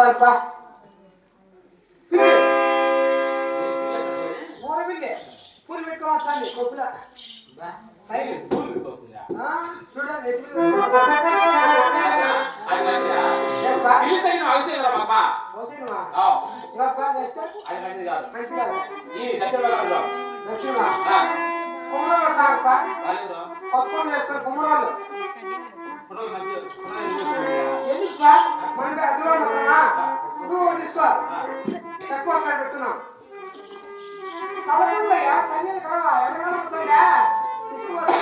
పోతానుపా పూలు పెట్టుకోవచ్చండి కొప్పుల చూడండి కుమ్మరాలు సాగప్ప పక్కన వేసుకొని కుమ్మరాలు ఎందుకు మన అదిలో నువ్వు తీసుకో తక్కువ పెట్టున్నాం చదవయ్యా సన్నీళ్ళు కడవా ఎండకాలం వచ్చాయా తీసుకోవాలి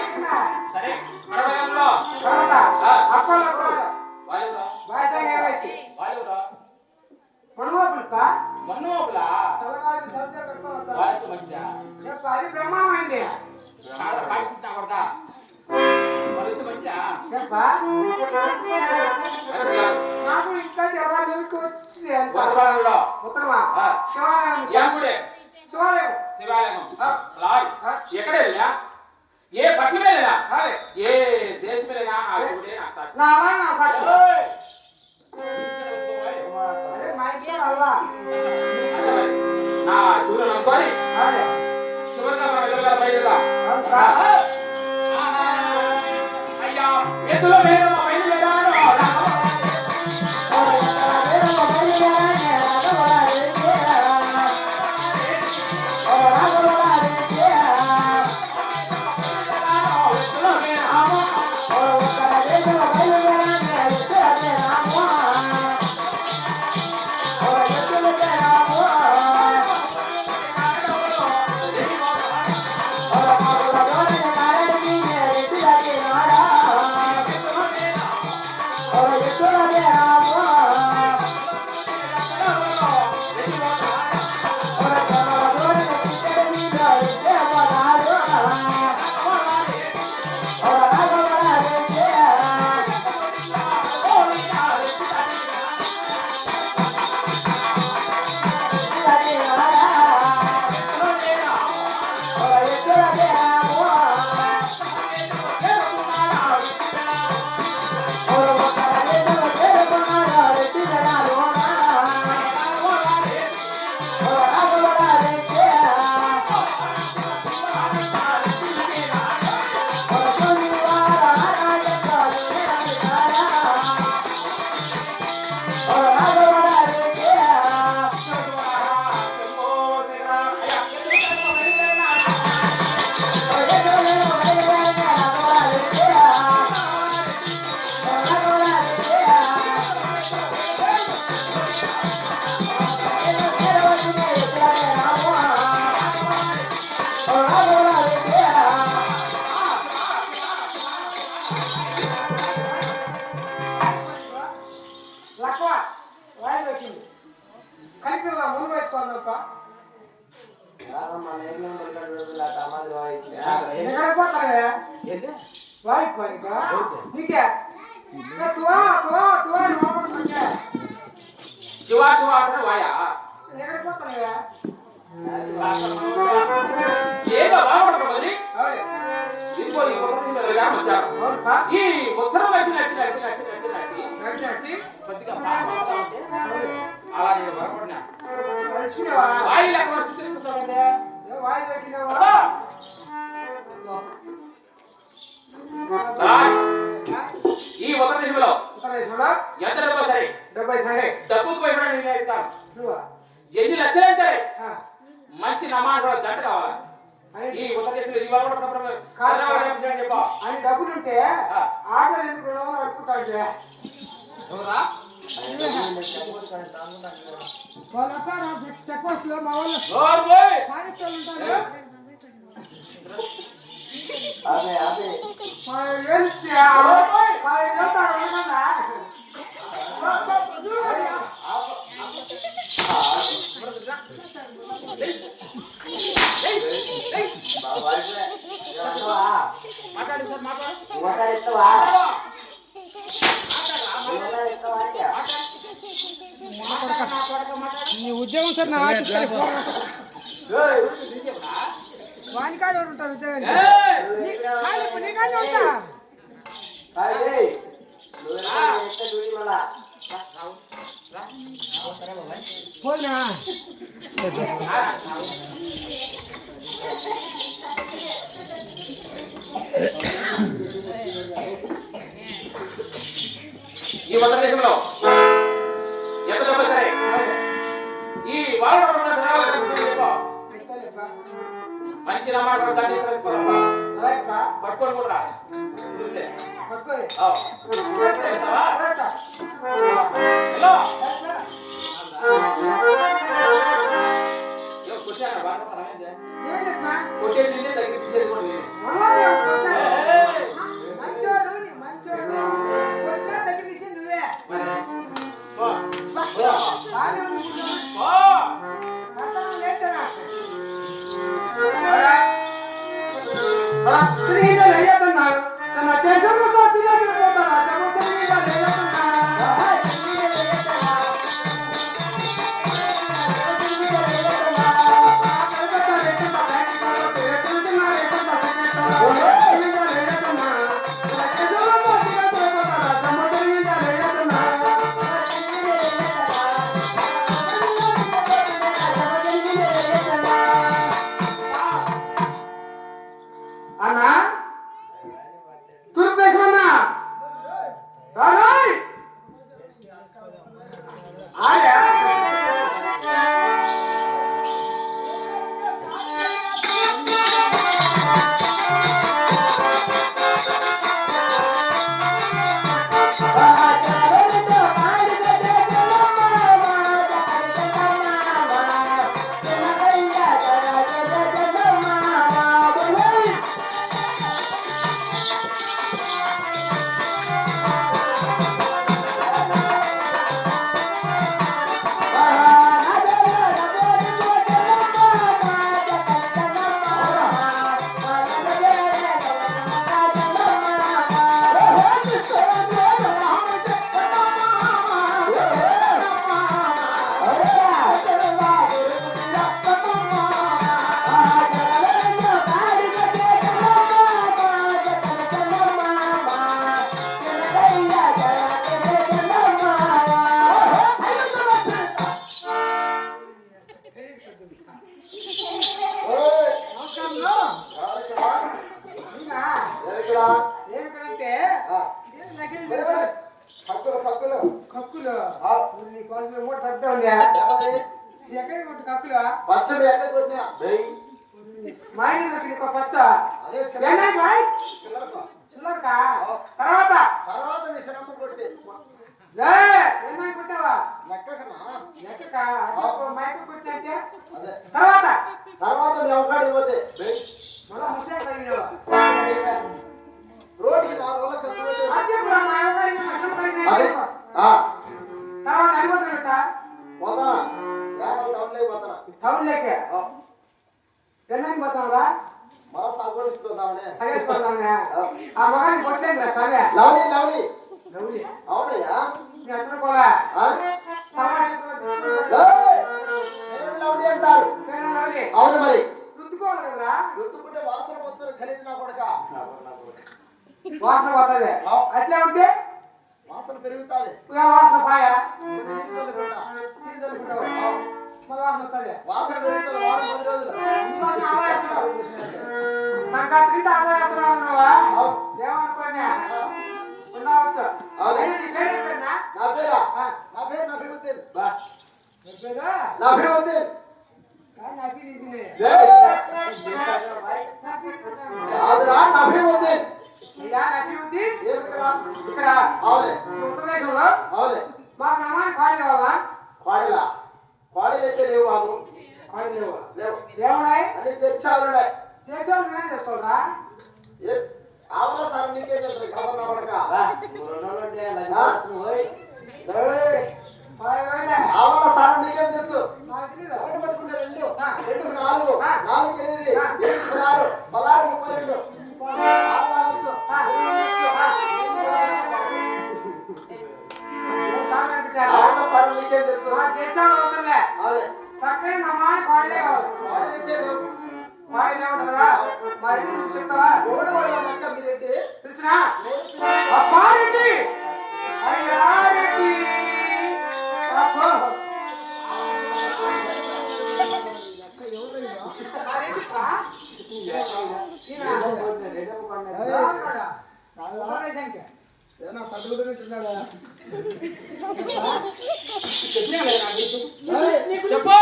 అది బ్రహ్మాండమైంది నాకు ఇంకా ఎలా వచ్చింది ఉత్తరమా శివాలయం శివాలయం శివాలయం ఎక్కడ వెళ్ళా ఏ పట్టి వెళ్ళా ఏ దేశం వెళ్ళినా నా సాక్షి సూర్యుడు అనుకోని శివగా బయట అయ్యా ఎద్దులో శివా శివా అంటే వాయా ఏదో బాగుంటుంది ఈ ఉత్తరం కొద్దిగా అలా నేను బలపడినా వాయి లేకుండా చిత్రిస్తుంటే ఈ ఉత్తర దేశంలో ఎంత డబ్బు సరే డబ్బుకు పోయి ఎన్ని లక్షలే సరే మంచి నమాజుల జంట కావాలి ఈ ఉత్తర దేశంలో ఈ వాళ్ళు చెప్పా అని డబ్బులుంటే ఆటలు ఎందుకు అడుపుతాడు చెక్ పోస్ట్ లో మా వాళ్ళు అదే అదే నీ ఉద్యోగం సార్ నా వానికాడు ఎవరు ఉంటారు ఉద్యోగాన్ని నీకాడే ఉంటా పోయినా ఈ ఉత్తర దేశంలో ఎంత డబ్బు సరే ఈ వాడకం మంచి నమ్మకం దాన్ని పట్టుకొని కూడా హలో కూర్చోండి బాగా కొట్టేసి తగ్గించేది కూడా అన్నా తుర్పేశమన్నా రాయ్ ఆయా ఏమిటంటే కక్కులు నీ కొంచెం మూట తగ్గుతా ఉండే ఎక్కడికి కొట్టు కక్కులు ఫస్ట్ ఎక్కడ కొట్టినా మా ఇంటి దగ్గర పచ్చ అదే చిల్లరకా తర్వాత తర్వాత మీ సినమ్మ కొడితే ఏమని కొట్టావా లెక్కకనా ఎక్కక మైకు కొట్టినట్టే అదే తర్వాత తర్వాత మీ అవకాడి పోతే మళ్ళా ముసలే కలిగినావా రోడ్డుకి 4 రోజుల కక్కు పెట్టి అదే ఆ తర్వాత అడిపోతున్నట్ట పోతానా ఏమో టౌన్ లేక పోతానా టౌన్ లేకే తిన్నానికి పోతావురా మళ్ళా సంకోడిస్తుందామనే సగేసుకుందామనే ఆ మగాన్ని కొట్టలేదు రా సరే లవలి లవలి లవ్లీ అవునయ్యా నీ ఎత్తనుకోలే లవలి అంటారు లవ్లీ అవును మరి రుద్దుకోవాలి కదరా రుద్దుకుంటే వాసన పోతారు ఖరీదు నా కొడక వాసన పోతుంది అట్లే ఉంటే వాసన పెరుగుతుంది వాసన పాయ నీళ్ళు చల్లుకుంటా నీళ్ళు చల్లుకుంటావు మళ్ళీ వాసన వస్తుంది వాసన పెరుగుతుంది వారం 10 రోజులు వాసన ఆదాయం సంక్రాంతి ఆదాయం ఉన్నావా ఏమనుకోండి ఉండవచ్చు నీ పేరు ఏంటన్నా? నా పేరా నా పేరు నఫీముద్దీన్ నఫీముద్దీన్ కాదురా నఫీముద్దీన్ అయ్యా నఫీముద్దీన్ ఇక్కడ అవులే ఉత్తరదేశంలో అవులే మాకు నమ్మాని పాడి కావాలా పాడిలా పాడిలు అయితే లేవు బాబు పాడి లేవు లేవు ఏమున్నాయి అన్ని చర్చాలున్నాయి చేసేవాళ్ళు మేమే చేసుకోవాలా ఆవుల సార్ నీకే చేస్తారు ఖబర్ నా పడక ఆవుల సార్ నీకేం తెలుసు ఒకటి పట్టుకుంటే 2 2 4 4 8 8 16 16 32 ఆవుల సార్ నీకేం తెలుసు చేసేవాళ్ళు అవుతుందిలే అదే చక్కగా నమ్మాని పాడి కావాలి పాడిలైతే లేవు పాడి లేవుంటారా మరి చెప్తావా ఓడి వాళ్ళ లెక్క మీరేంటి తెలిసినా అప్పారెడ్డి అయ్యారెడ్డి ఏదైనా సర్దుకుంటూ తింటున్నాడా చెప్పు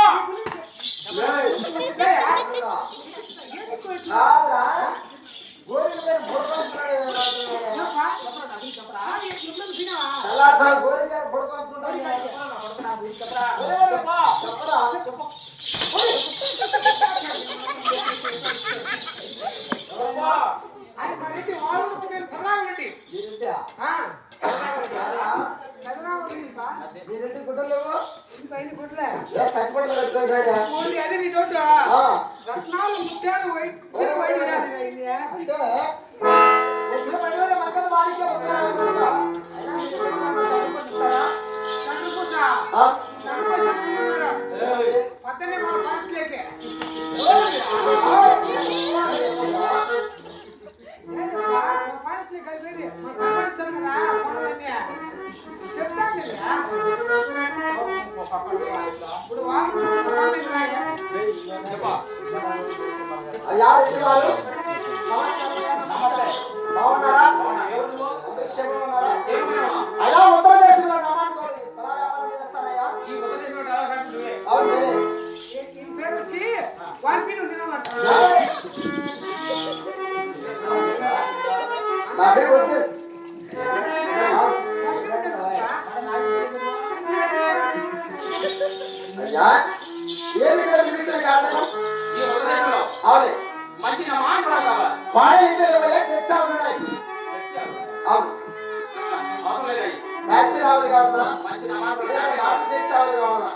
అదే నీ తోట రత్నాలు ముత్యాలు అంటే పక్కనే మన ఫారెస్ట్ లేకే ఫారెస్ట్ లేక కలిపేది మన పంచాం కదా పొడవన్నీ చెప్తాను ఇప్పుడు అయ్యా ఇంటి వారు బాగున్నారా క్షేమంగా అలా ఉత్తరదేశంలో నమానుకోవాలి తలా వ్యాపారం చేస్తారయ్యా అవును పేరు వచ్చి వారికి నువ్వు తినాలంట నా పేరు వచ్చేసి అయ్యా ఏమి ఇక్కడ పిలిచిన కారణం అవునే మంచి నా మాట కావాలి బాగా తెచ్చా ఉన్నాయి అవును మ్యాచ్ రావాలి కావాలా మంచి నా మాట నాకు తెచ్చావాలి కావాలా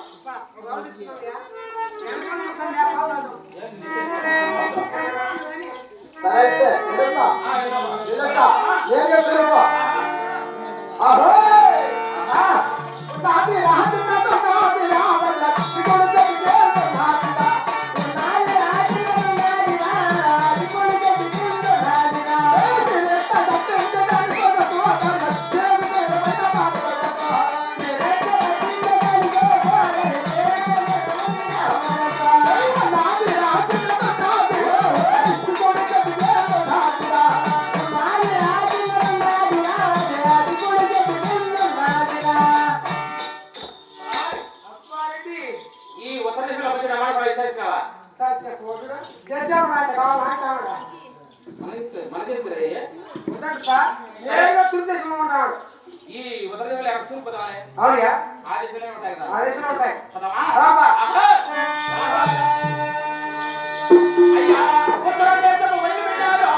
సరే అయితే వెళ్ళొస్తా ఏం చెప్తారు అహో ఈ ఉత్తరదేశంలో ఎక్కడ చూపుతావా అవునా ఆదేశాలే ఉంటాయి కదా ఆదేశాలు ఉంటాయి అయ్యా ఉత్తరదేశం వెళ్ళిపోయారు